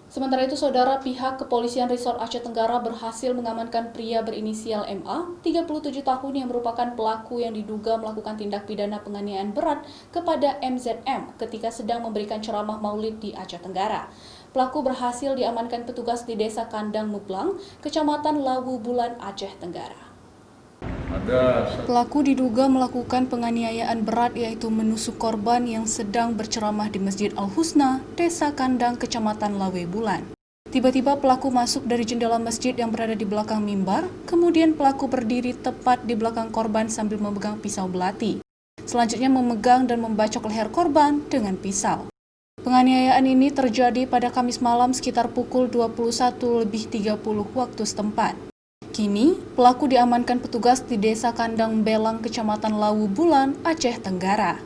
Sementara itu, saudara, pihak kepolisian Resort Aceh Tenggara berhasil mengamankan pria berinisial MA, 37 tahun yang merupakan pelaku yang diduga melakukan tindak pidana penganiayaan berat kepada MZM ketika sedang memberikan ceramah Maulid di Aceh Tenggara. Pelaku berhasil diamankan petugas di Desa Kandang Muplang, Kecamatan Lawu Bulan, Aceh Tenggara. Pelaku diduga melakukan penganiayaan berat, yaitu menusuk korban yang sedang berceramah di Masjid Al-Husna, Desa Kandang, Kecamatan Lawe Bulan. Tiba-tiba pelaku masuk dari jendela masjid yang berada di belakang mimbar, kemudian pelaku berdiri tepat di belakang korban sambil memegang pisau belati. Selanjutnya memegang dan membacok leher korban dengan pisau. Penganiayaan ini terjadi pada Kamis malam sekitar pukul 21.30 waktu setempat. Kini, pelaku diamankan petugas di Desa Kandang Belang, Kecamatan Lawu Bulan, Aceh Tenggara.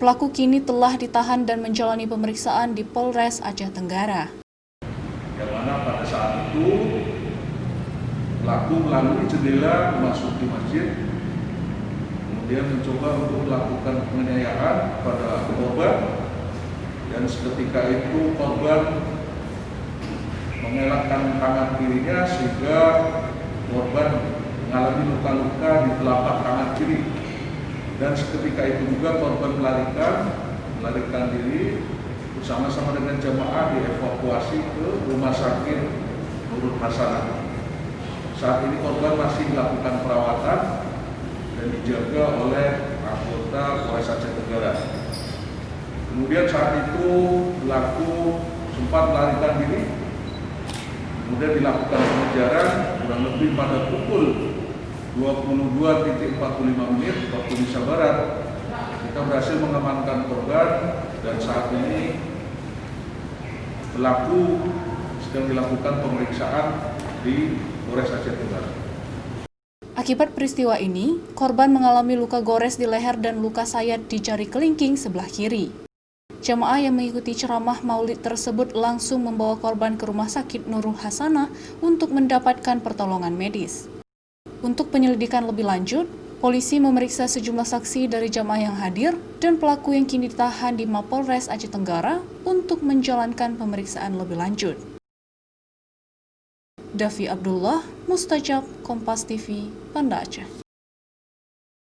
Pelaku kini telah ditahan dan menjalani pemeriksaan di Polres Aceh Tenggara. Yang mana pada saat itu, pelaku melalui jendela masuk di masjid, kemudian mencoba untuk melakukan penganiayaan pada korban, dan seketika itu korban mengelakkan tangan kirinya sehingga korban mengalami luka-luka di telapak tangan kiri, dan seketika itu juga korban melarikan diri bersama-sama dengan jamaah dievakuasi ke rumah sakit Nurul Hasanah. Saat ini korban masih melakukan perawatan dan dijaga oleh anggota Polres Aceh Tenggara. Kemudian saat itu pelaku sempat melarikan diri, kemudian dilakukan pengejaran kurang lebih pada pukul 22.45 waktu Indonesia Barat. Kita berhasil mengamankan korban dan saat ini pelaku sedang dilakukan pemeriksaan di Polres Aceh Tenggara. Akibat peristiwa ini, korban mengalami luka gores di leher dan luka sayat di jari kelingking sebelah kiri. Jamaah yang mengikuti ceramah Maulid tersebut langsung membawa korban ke Rumah Sakit Nurul Hasanah untuk mendapatkan pertolongan medis. Untuk penyelidikan lebih lanjut, polisi memeriksa sejumlah saksi dari jamaah yang hadir dan pelaku yang kini ditahan di Mapolres Aceh Tenggara untuk menjalankan pemeriksaan lebih lanjut. Davi Abdullah, Mustajab, Kompas TV, Banda Aceh.